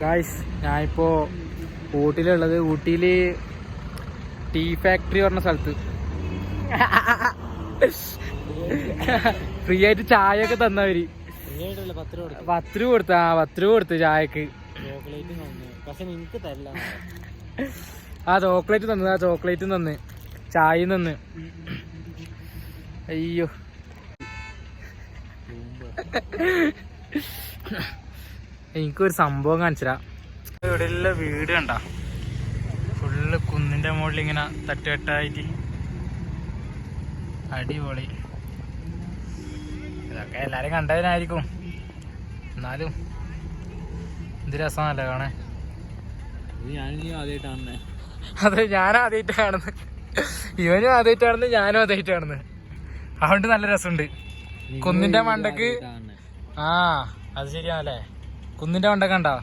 Guys, ഞാനിപ്പോൾ ഊട്ടിയിലുള്ളത്. ഊട്ടിയിൽ tea factory പറഞ്ഞ സ്ഥലത്ത് ഫ്രീ ആയിട്ട് ചായ ഒക്കെ തന്നവര്. 10 രൂപ കൊടുത്ത 10 രൂപ കൊടുത്ത് ചായക്ക്. ചോക്ലേറ്റ് തന്നു, ചോക്ലേറ്റും തന്ന്, ചായയും തന്ന്. അയ്യോ, എനിക്കൊരു സംഭവം കാണിച്ചരാ. ഇവിടെയുള്ള വീട് കണ്ട, ഫുള്ള് കുന്നിന്റെ മുകളിൽ ഇങ്ങനെ തട്ടുകെട്ടായിട്ട് അടിപൊളി. ഇതൊക്കെ എല്ലാരും കണ്ടതിനായിരിക്കും, എന്നാലും ഇത് രസമല്ലേ കാണാൻ. അതെ, ഞാനും ആദ്യമായിട്ട് കാണുന്നത്, ഇവനും ആദ്യമായിട്ട് കാണുന്നത്, ഞാനും ആദ്യമായിട്ട് കാണുന്നത്. അതുകൊണ്ട് നല്ല രസമുണ്ട്. കുന്നിന്റെ മണ്ടക്ക് അത് ശരിയാണല്ലേ, കുന്നിന്റെ മണ്ടക്ക് കണ്ടോ